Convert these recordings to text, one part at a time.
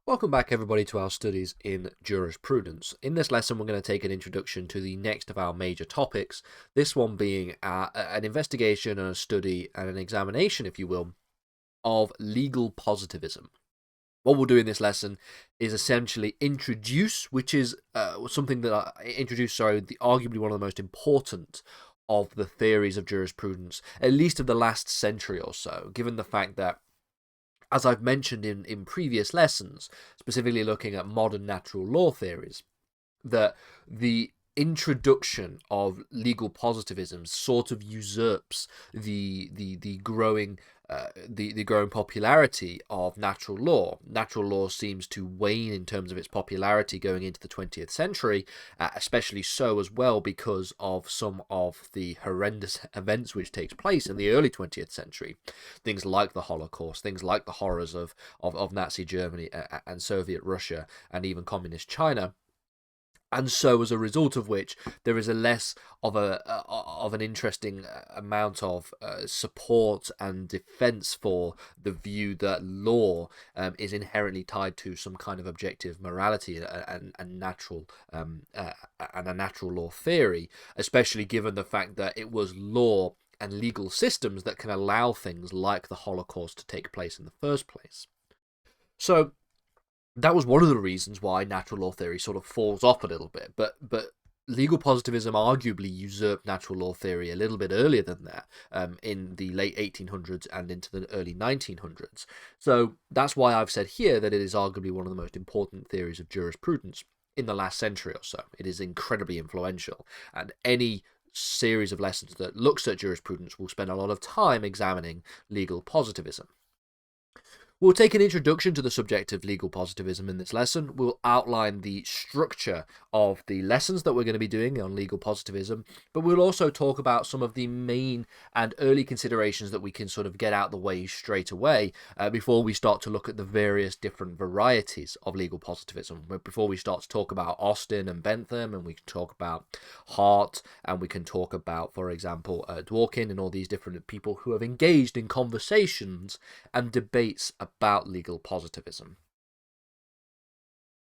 Welcome back, everybody, to our studies in jurisprudence. In this lesson, we're going to take an introduction to the next of our major topics, this one being an investigation and a study and an examination, if you will, of legal positivism. What we'll do in this lesson is essentially introduce, which is something that arguably one of the most important of the theories of jurisprudence, at least of the last century or so, given the fact that, as I've mentioned in previous lessons, specifically looking at modern natural law theories, that the introduction of legal positivism sort of usurps the growing popularity of natural law. Natural law seems to wane in terms of its popularity going into the 20th century, especially so as well because of some of the horrendous events which takes place in the early 20th century. Things like the Holocaust, things like the horrors of Nazi Germany and Soviet Russia and even communist China. And so, as a result of which, there is a less of an interesting amount of support and defense for the view that law is inherently tied to some kind of objective morality and a natural law theory, especially given the fact that it was law and legal systems that can allow things like the Holocaust to take place in the first place. So that was one of the reasons why natural law theory sort of falls off a little bit, but legal positivism arguably usurped natural law theory a little bit earlier than that, in the late 1800s and into the early 1900s. So that's why I've said here that it is arguably one of the most important theories of jurisprudence in the last century or so. It is incredibly influential, and any series of lessons that looks at jurisprudence will spend a lot of time examining legal positivism. We'll take an introduction to the subject of legal positivism in this lesson. We'll outline the structure of the lessons that we're going to be doing on legal positivism, but we'll also talk about some of the main and early considerations that we can sort of get out the way straight away before we start to look at the various different varieties of legal positivism. Before we start to talk about Austin and Bentham, and we can talk about Hart, and we can talk about, for example, Dworkin and all these different people who have engaged in conversations and debates about legal positivism.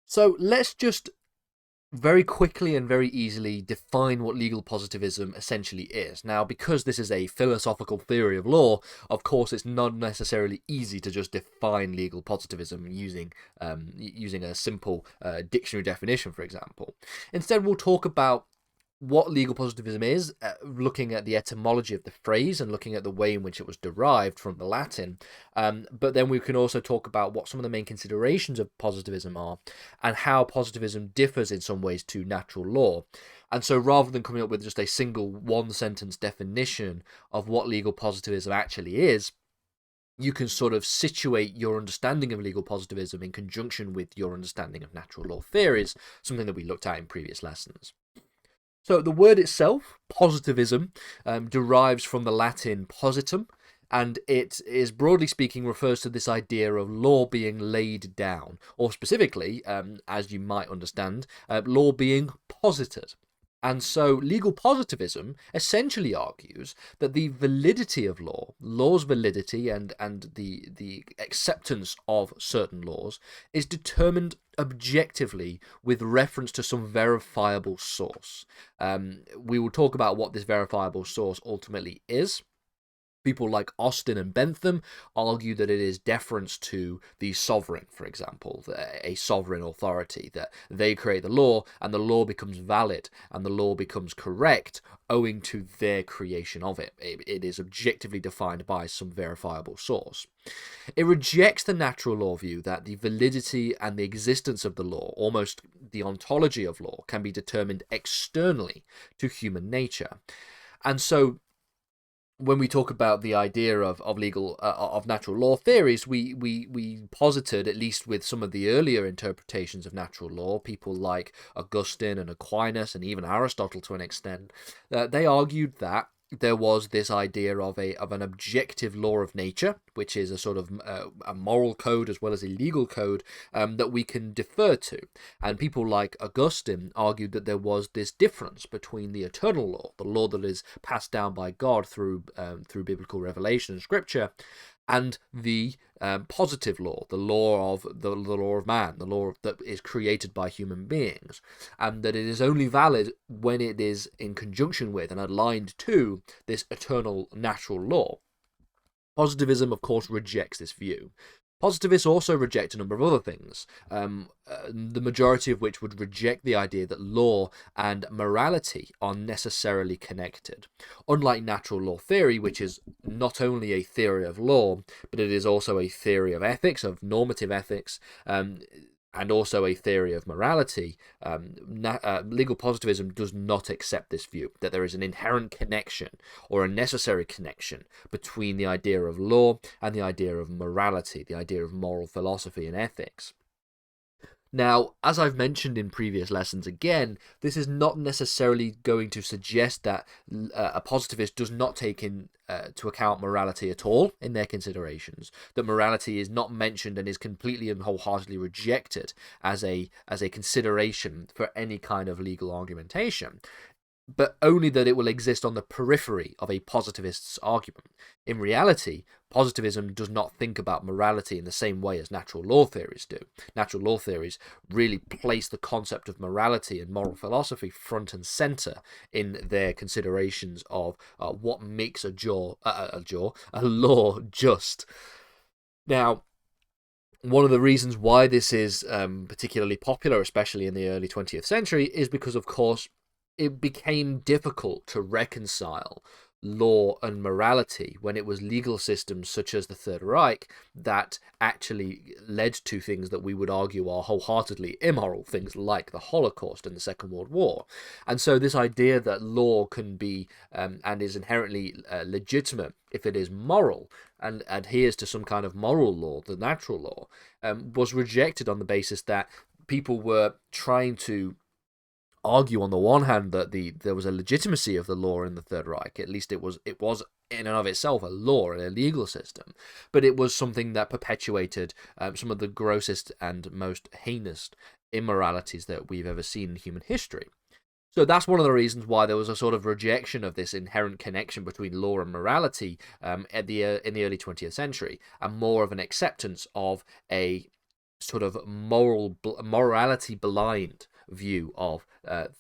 So let's just very quickly and very easily define what legal positivism essentially is. Now, because this is a philosophical theory of law, of course it's not necessarily easy to just define legal positivism using a simple dictionary definition, for example. Instead, we'll talk about what legal positivism is, looking at the etymology of the phrase and looking at the way in which it was derived from the Latin. But then we can also talk about what some of the main considerations of positivism are and how positivism differs in some ways to natural law. And so rather than coming up with just a single one-sentence definition of what legal positivism actually is, you can sort of situate your understanding of legal positivism in conjunction with your understanding of natural law theories, something that we looked at in previous lessons. So the word itself, positivism, derives from the Latin positum, and it is, broadly speaking, refers to this idea of law being laid down, or specifically, as you might understand, law being posited. And so legal positivism essentially argues that the validity of law, law's validity and the acceptance of certain laws, is determined objectively with reference to some verifiable source. We will talk about what this verifiable source ultimately is. People like Austin and Bentham argue that it is deference to the sovereign, for example, a sovereign authority, that they create the law and the law becomes valid and the law becomes correct owing to their creation of it. It is objectively defined by some verifiable source. It rejects the natural law view that the validity and the existence of the law, almost the ontology of law, can be determined externally to human nature. And so when we talk about the idea of natural law theories, we posited, at least with some of the earlier interpretations of natural law, people like Augustine and Aquinas and even Aristotle to an extent, they argued that there was this idea of an objective law of nature, which is a sort of a moral code as well as a legal code that we can defer to. And people like Augustine argued that there was this difference between the eternal law, the law that is passed down by God through biblical revelation and scripture, and the positive law, the law of man, the law that is created by human beings, and that it is only valid when it is in conjunction with and aligned to this eternal natural law. Positivism, of course, rejects this view. Positivists also reject a number of other things, the majority of which would reject the idea that law and morality are necessarily connected. Unlike natural law theory, which is not only a theory of law, but it is also a theory of ethics, of normative ethics, and also a theory of morality, legal positivism does not accept this view, that there is an inherent connection or a necessary connection between the idea of law and the idea of morality, the idea of moral philosophy and ethics. Now, as I've mentioned in previous lessons, again, this is not necessarily going to suggest that a positivist does not take into account morality at all in their considerations, that morality is not mentioned and is completely and wholeheartedly rejected as a consideration for any kind of legal argumentation, but only that it will exist on the periphery of a positivist's argument. In reality, positivism does not think about morality in the same way as natural law theories do. Natural law theories really place the concept of morality and moral philosophy front and center in their considerations of what makes a law just. Now, one of the reasons why this is particularly popular, especially in the early 20th century, is because, of course, it became difficult to reconcile law and morality when it was legal systems such as the Third Reich that actually led to things that we would argue are wholeheartedly immoral, things like the Holocaust and the Second World War. And so this idea that law can be and is inherently legitimate if it is moral and adheres to some kind of moral law, the natural law, was rejected on the basis that people were trying to argue on the one hand that there was a legitimacy of the law in the Third Reich. At least it was in and of itself a law and a legal system, but it was something that perpetuated some of the grossest and most heinous immoralities that we've ever seen in human history. So that's one of the reasons why there was a sort of rejection of this inherent connection between law and morality in the early 20th century, and more of an acceptance of a sort of morality blind view of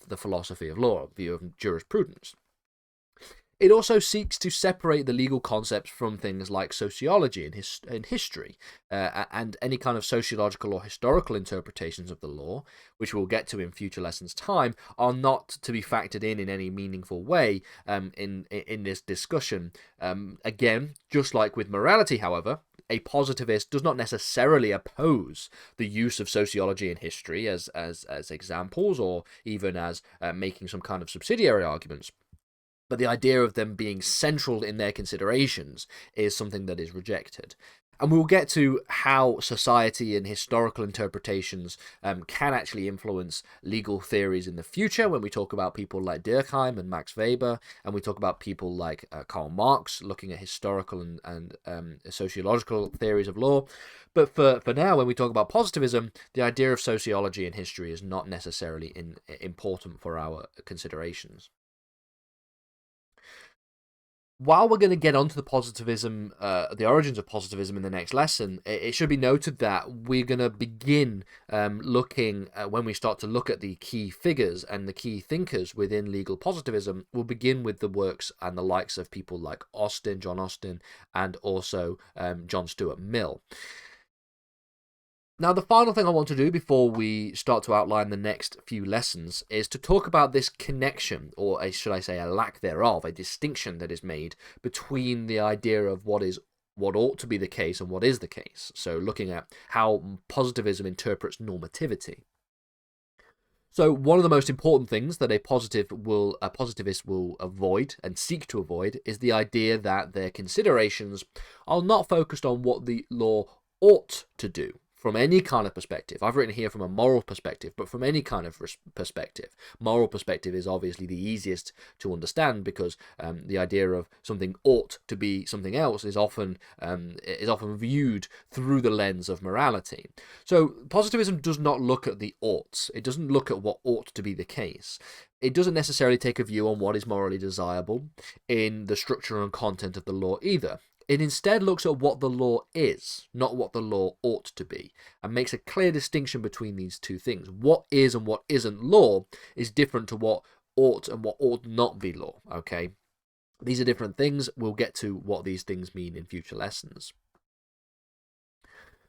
the philosophy of law, view of jurisprudence. It also seeks to separate the legal concepts from things like sociology and history, and any kind of sociological or historical interpretations of the law, which we'll get to in future lessons' time, are not to be factored in any meaningful way in this discussion. Again, just like with morality, however, a positivist does not necessarily oppose the use of sociology and history as examples, or even as making some kind of subsidiary arguments. But the idea of them being central in their considerations is something that is rejected. And we'll get to how society and historical interpretations can actually influence legal theories in the future when we talk about people like Durkheim and Max Weber, and we talk about people like Karl Marx looking at historical and sociological theories of law. But for now, when we talk about positivism, the idea of sociology and history is not necessarily important for our considerations. While we're going to get onto the positivism, the origins of positivism in the next lesson, it should be noted that we're going to begin looking, when we start to look at the key figures and the key thinkers within legal positivism, we'll begin with the works and the likes of people like John Austin, and also John Stuart Mill. Now, the final thing I want to do before we start to outline the next few lessons is to talk about this connection, or should I say a lack thereof, a distinction that is made between the idea of what ought to be the case and what is the case. So looking at how positivism interprets normativity. So one of the most important things that a positivist will avoid and seek to avoid is the idea that their considerations are not focused on what the law ought to do. From any kind of perspective. I've written here from a moral perspective, but from any kind of perspective. Moral perspective is obviously the easiest to understand, because the idea of something ought to be something else is often viewed through the lens of morality. So positivism does not look at the oughts. It doesn't look at what ought to be the case. It doesn't necessarily take a view on what is morally desirable in the structure and content of the law either. It instead looks at what the law is, not what the law ought to be, and makes a clear distinction between these two things. What is and what isn't law is different to what ought and what ought not be law, okay? These are different things. We'll get to what these things mean in future lessons.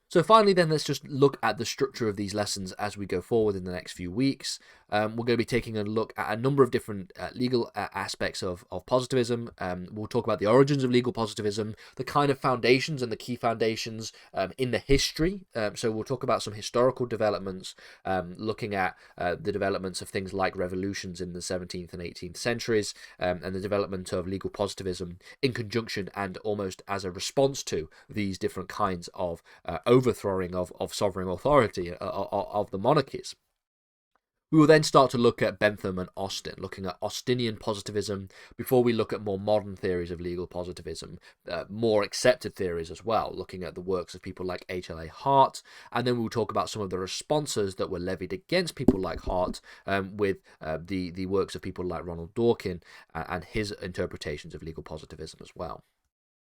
So finally then, let's just look at the structure of these lessons as we go forward in the next few weeks. We're going to be taking a look at a number of different legal aspects of positivism. We'll talk about the origins of legal positivism, the kind of foundations and the key foundations in the history. So we'll talk about some historical developments, looking at the developments of things like revolutions in the 17th and 18th centuries, and the development of legal positivism in conjunction and almost as a response to these different kinds of overthrowing of sovereign authority of the monarchies. We will then start to look at Bentham and Austin, looking at Austinian positivism before we look at more modern theories of legal positivism, more accepted theories as well, looking at the works of people like H.L.A. Hart, and then we'll talk about some of the responses that were levied against people like Hart with the works of people like Ronald Dworkin and his interpretations of legal positivism as well.